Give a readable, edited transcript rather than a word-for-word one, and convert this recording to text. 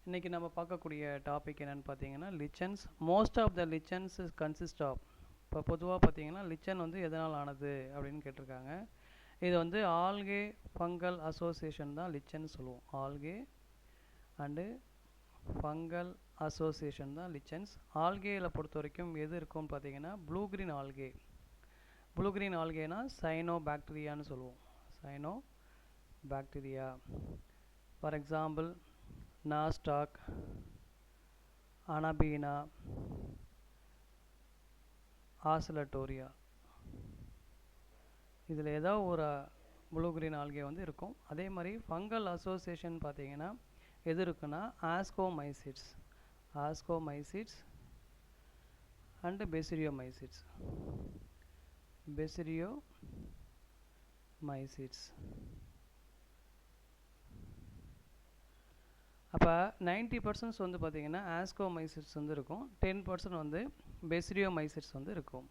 இன்றைக்கி நம்ம பார்க்கக்கூடிய டாபிக் என்னென்னு பார்த்தீங்கன்னா lichens. Most of the lichens is consist of. இப்போ பொதுவாக பார்த்தீங்கன்னா லிச்சன் வந்து எதனால் ஆனது அப்படின்னு கேட்டிருக்காங்க. இது வந்து ஆல்கே ஃபங்கல் அசோசியேஷன் தான் லிச்சன் சொல்லுவோம். ஆல்கே அண்டு ஃபங்கல் அசோசியேஷன் தான் லிச்சன்ஸ். ஆல்கேயில் பொறுத்த வரைக்கும் எது இருக்கும்னு பார்த்தீங்கன்னா blue green algae. Blue green ஆல்கேனா சைனோ பாக்டீரியான்னு சொல்லுவோம். Cyanobacteria. For example Nostoc, Anabaena, Oscillatoria. இதில் ஏதாவது ஒரு ப்ளூ கிரீன் ஆல்கே வந்து இருக்கும். அதே மாதிரி ஃபங்கல் அசோசியேஷன் பார்த்தீங்கன்னா எது இருக்குன்னா ஆஸ்கோமைசிட்ஸ், ஆஸ்கோமைசிட்ஸ் அண்டு பெசிரியோமைசிட்ஸ், பெசிரியோமைசிட்ஸ். அப்போ 90% வந்து பார்த்திங்கன்னா ஆஸ்கோமைசிட்ஸ் வந்து இருக்கும், 10% வந்து பெசிரியோமைசிட்ஸ் வந்து இருக்கும்.